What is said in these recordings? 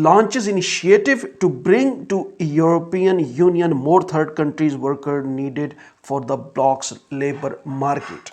launches initiative to bring to European Union more third countries worker needed for the bloc's labor market।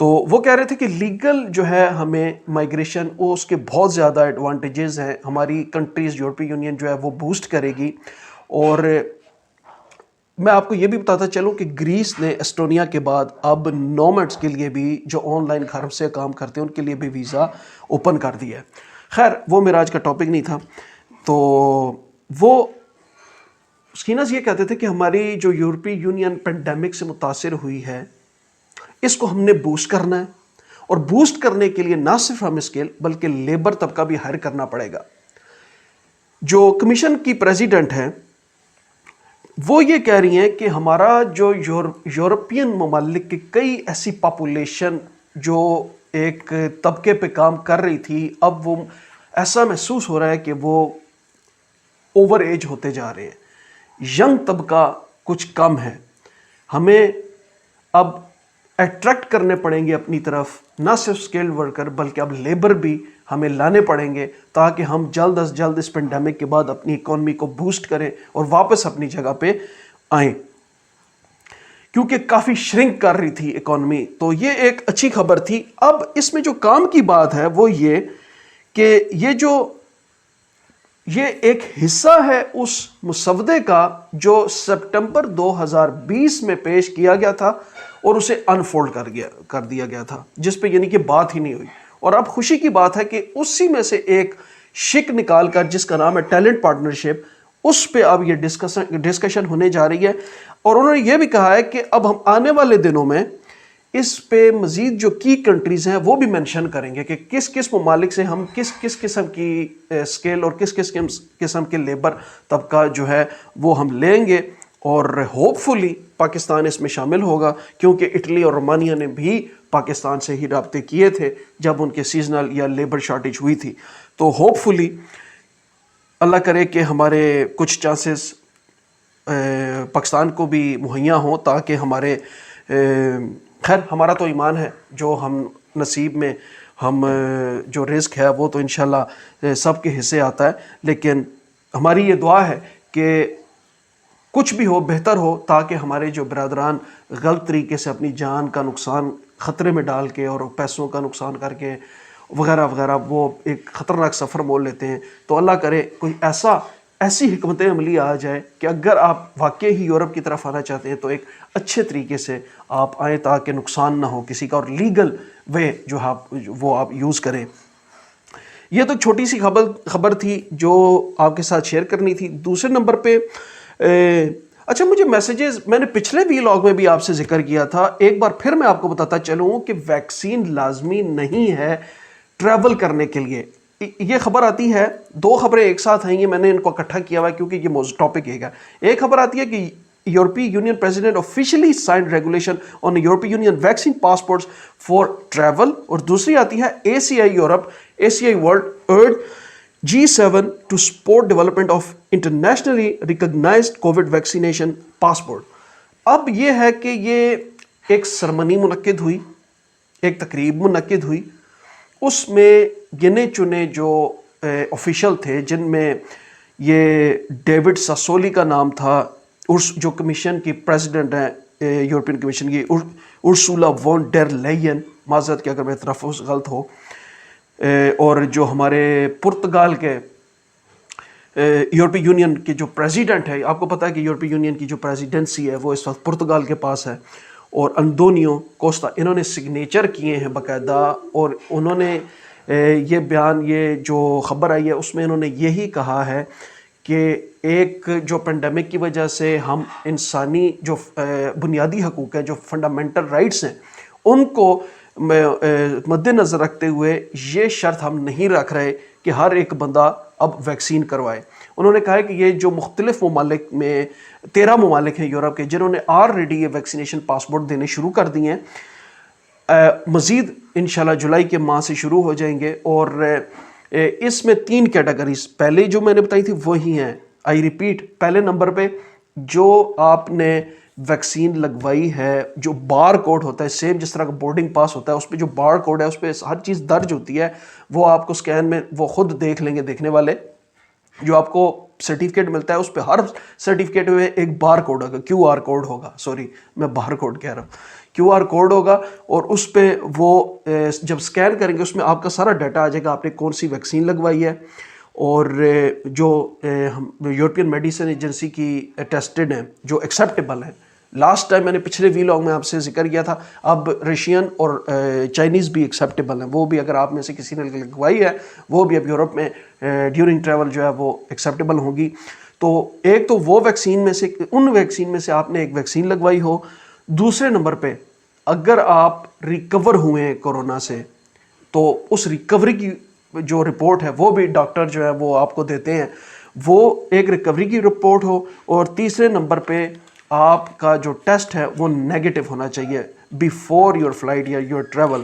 تو وہ کہہ رہے تھے کہ لیگل جو ہے ہمیں مائگریشن وہ اس کے بہت زیادہ ایڈوانٹیجز ہیں، ہماری کنٹریز یورپی یونین جو ہے وہ بوسٹ کرے گی. اور میں آپ کو یہ بھی بتاتا چلوں کہ گریس نے ایسٹونیا کے بعد اب نومیڈس کے لیے بھی جو آن لائن گھر سے کام کرتے ہیں ان کے لیے بھی ویزا اوپن کر دیا ہے. خیر وہ میرا آج کا ٹاپک نہیں تھا. تو وہ سکینز یہ کہتے تھے کہ ہماری جو یورپی یونین پینڈیمک سے متاثر ہوئی ہے اس کو ہم نے بوسٹ کرنا ہے، اور بوسٹ کرنے کے لیے نہ صرف ہم اسکیل بلکہ لیبر طبقہ بھی ہائر کرنا پڑے گا. جو کمیشن کی پریزیڈنٹ ہیں وہ یہ کہہ رہی ہیں کہ ہمارا جو یورپین ممالک کی کئی ایسی پاپولیشن جو ایک طبقے پہ کام کر رہی تھی اب وہ ایسا محسوس ہو رہا ہے کہ وہ اوور ایج ہوتے جا رہے ہیں، ینگ طبقہ کچھ کم ہے. ہمیں اب اٹریکٹ کرنے پڑیں گے اپنی طرف نہ صرف اسکلڈ ورکر بلکہ اب لیبر بھی ہمیں لانے پڑیں گے تاکہ ہم جلد از جلد اس پینڈیمک کے بعد اپنی اکانومی کو بوسٹ کریں اور واپس اپنی جگہ پہ آئیں، کیونکہ کافی شرنک کر رہی تھی اکانومی. تو یہ ایک اچھی خبر تھی. اب اس میں جو کام کی بات ہے وہ یہ کہ یہ ایک حصہ ہے اس مسودے کا جو سپٹمبر 2020 میں پیش کیا گیا تھا اور اسے انفولڈ کر دیا گیا تھا، جس پہ یعنی کہ بات ہی نہیں ہوئی. اور اب خوشی کی بات ہے کہ اسی میں سے ایک شک نکال کر جس کا نام ہے ٹیلنٹ پارٹنرشپ، اس پہ اب یہ ڈسکشن ہونے جا رہی ہے. اور انہوں نے یہ بھی کہا ہے کہ اب ہم آنے والے دنوں میں اس پہ مزید جو کی کنٹریز ہیں وہ بھی مینشن کریں گے کہ کس کس ممالک سے ہم کس کس قسم کی اسکیل اور کس کس قسم کے لیبر طبقہ جو ہے وہ ہم لیں گے. اور ہوپ فلی پاکستان اس میں شامل ہوگا، کیونکہ اٹلی اور رومانیہ نے بھی پاکستان سے ہی رابطے کیے تھے جب ان کے سیزنل یا لیبر شارٹیج ہوئی تھی. تو ہوپ فلی اللہ کرے کہ ہمارے کچھ چانسز پاکستان کو بھی مہیا ہوں تاکہ ہمارے خیر ہمارا تو ایمان ہے جو ہم نصیب میں ہم جو رزق ہے وہ تو انشاءاللہ سب کے حصے آتا ہے، لیکن ہماری یہ دعا ہے کہ کچھ بھی ہو بہتر ہو تاکہ ہمارے جو برادران غلط طریقے سے اپنی جان کا نقصان خطرے میں ڈال کے اور پیسوں کا نقصان کر کے وغیرہ وغیرہ وہ ایک خطرناک سفر مول لیتے ہیں. تو اللہ کرے کوئی ایسی حکمت عملی آ جائے کہ اگر آپ واقعی ہی یورپ کی طرف آنا چاہتے ہیں تو ایک اچھے طریقے سے آپ آئیں تاکہ نقصان نہ ہو کسی کا، اور لیگل وے جو وہ آپ یوز کریں. یہ تو چھوٹی سی خبر تھی جو آپ کے ساتھ شیئر کرنی تھی. دوسرے نمبر پہ اچھا مجھے میسیجز میں نے پچھلے ویلاگ میں بھی آپ سے ذکر کیا تھا، ایک بار پھر میں آپ کو بتاتا چلوں کہ ویکسین لازمی نہیں ہے ٹریول کرنے کے لیے. یہ خبر آتی ہے، دو خبریں ایک ساتھ آئیں گی، میں نے ان کو اکٹھا کیا ہوا ہے کیونکہ یہ ٹاپک ایک ہے. ایک خبر آتی ہے کہ European union president officially signed regulation on European union vaccine passports for travel, اور دوسری آتی ہے ACI Europe ACI world urge G7 to support development of internationally recognised covid vaccination passport. اب یہ ہے کہ یہ ایک سرمنی منعقد ہوئی، ایک تقریب منعقد ہوئی، اس میں گنے چنے جو آفیشل تھے جن میں یہ ڈیوڈ ساسولی کا نام تھا، جو کمیشن کی پریزیڈنٹ ہیں یورپین کمیشن کی ارسولا وان ڈر لیئن، معذرت کہ اگر میرا تلفظ غلط ہو، اور جو ہمارے پرتگال کے یورپی یونین کے جو پریزیڈنٹ ہے، آپ کو پتہ ہے کہ یورپی یونین کی جو پریزیڈنسی ہے وہ اس وقت پرتگال کے پاس ہے، اور انطونیو کوسٹا، انہوں نے سگنیچر کیے ہیں باقاعدہ. اور انہوں نے یہ بیان، یہ جو خبر آئی ہے اس میں انہوں نے یہی کہا ہے کہ ایک جو پینڈیمک کی وجہ سے ہم انسانی جو بنیادی حقوق ہیں، جو فنڈامنٹل رائٹس ہیں، ان کو مد نظر رکھتے ہوئے یہ شرط ہم نہیں رکھ رہے کہ ہر ایک بندہ اب ویکسین کروائے. انہوں نے کہا ہے کہ یہ جو مختلف ممالک میں 13 ممالک ہیں یورپ کے جنہوں نے آلریڈی یہ ویکسینیشن پاسپورٹ دینے شروع کر دیے ہیں، مزید انشاءاللہ جولائی کے ماہ سے شروع ہو جائیں گے. اور اس میں 3 کیٹیگریز پہلے جو میں نے بتائی تھی وہی ہیں. آئی ریپیٹ، پہلے نمبر پہ جو آپ نے ویکسین لگوائی ہے، جو بار کوڈ ہوتا ہے سیم جس طرح کا بورڈنگ پاس ہوتا ہے، اس پہ جو بار کوڈ ہے اس پہ ہر چیز درج ہوتی ہے، وہ آپ کو سکین میں وہ خود دیکھ لیں گے دیکھنے والے. جو آپ کو سرٹیفکیٹ ملتا ہے اس پہ ہر سرٹیفکیٹ میں ایک بار کوڈ ہوگا، QR کوڈ ہوگا، سوری میں بار کوڈ کہہ رہا ہوں، QR کوڈ ہوگا اور اس پہ وہ جب اسکین کریں گے اس میں آپ کا سارا ڈیٹا آ جائے گا، آپ نے کون سی ویکسین لگوائی ہے، اور جو یورپین میڈیسن ایجنسی کی ٹیسٹڈ ہیں جو ایکسیپٹیبل ہیں. لاسٹ ٹائم میں نے پچھلے ویلاگ میں آپ سے ذکر کیا تھا، اب رشین اور چائنیز بھی ایکسیپٹیبل ہیں، وہ بھی اگر آپ میں سے کسی نے لگوائی ہے وہ بھی اب یورپ میں ڈیورنگ ٹریول جو ہے وہ ایکسیپٹیبل ہوگی. تو ایک تو وہ ویکسین میں سے، ان ویکسین میں سے آپ نے ایک ویکسین لگوائی ہو. دوسرے نمبر پہ اگر آپ ریکور ہوئے ہیں کورونا سے تو اس ریکوری کی جو رپورٹ ہے وہ بھی ڈاکٹر جو ہے وہ آپ کو دیتے ہیں، وہ ایک ریکوری کی رپورٹ ہو. اور تیسرے نمبر پہ آپ کا جو ٹیسٹ ہے وہ نیگیٹو ہونا چاہیے بیفور یور فلائٹ یا یور ٹریول.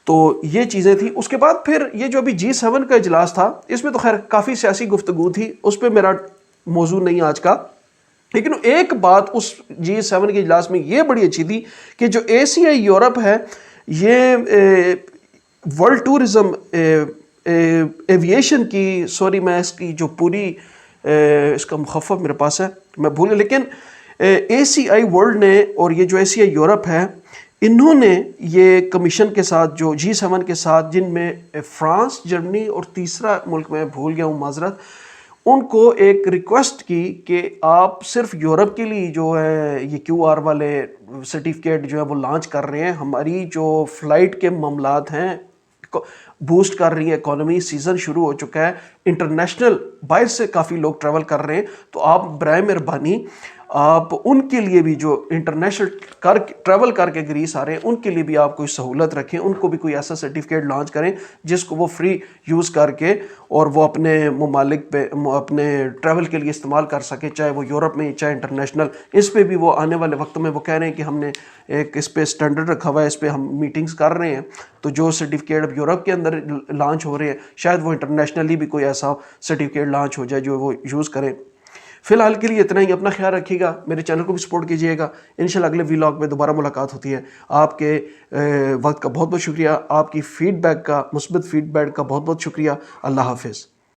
تو یہ چیزیں تھیں. اس کے بعد پھر یہ جو ابھی G7 کا اجلاس تھا، اس میں تو خیر کافی سیاسی گفتگو تھی، اس پہ میرا موضوع نہیں آج کا، لیکن ایک بات اس G7 کے اجلاس میں یہ بڑی اچھی تھی کہ جو ACI یورپ ہے، یہ ورلڈ ٹورزم ایویشن کی، سوری میں اس کی جو پوری اس کا مخفف میرے پاس ہے میں بھول گیا، لیکن ACI ورلڈ نے اور یہ جو ACI یورپ ہے، انہوں نے یہ کمیشن کے ساتھ جو G7 کے ساتھ، جن میں فرانس، جرمنی اور تیسرا ملک میں بھول گیا ہوں معذرت، ان کو ایک ریکویسٹ کی کہ آپ صرف یورپ کے لیے جو ہے یہ QR والے سرٹیفکیٹ جو ہے وہ لانچ کر رہے ہیں. ہماری جو فلائٹ کے معاملات ہیں بوسٹ کر رہی ہے اکانومی، سیزن شروع ہو چکا ہے، انٹرنیشنل باہر سے کافی لوگ ٹریول کر رہے ہیں، تو آپ برائے مہربانی آپ ان کے لیے بھی جو انٹرنیشنل ٹریول کر کے گریس آ رہے ہیں ان کے لیے بھی آپ کوئی سہولت رکھیں، ان کو بھی کوئی ایسا سرٹیفکیٹ لانچ کریں جس کو وہ فری یوز کر کے اور وہ اپنے ممالک پہ اپنے ٹریول کے لیے استعمال کر سکیں، چاہے وہ یورپ میں چاہے انٹرنیشنل. اس پہ بھی وہ آنے والے وقت میں وہ کہہ رہے ہیں کہ ہم نے ایک اس پہ اسٹینڈرڈ رکھا ہوا ہے، اس پہ ہم میٹنگز کر رہے ہیں. تو جو سرٹیفکیٹ اب یورپ کے اندر لانچ ہو رہے ہیں، شاید وہ انٹرنیشنلی بھی کوئی ایسا سرٹیفکیٹ لانچ ہو جائے جو وہ یوز کریں. فی الحال کے لیے اتنا ہی. اپنا خیال رکھیے گا، میرے چینل کو بھی سپورٹ کیجیے گا. انشاءاللہ اگلے ویلاگ میں دوبارہ ملاقات ہوتی ہے. آپ کے وقت کا بہت بہت شکریہ، آپ کی فیڈ بیک کا، مثبت فیڈ بیک کا بہت بہت شکریہ. اللہ حافظ.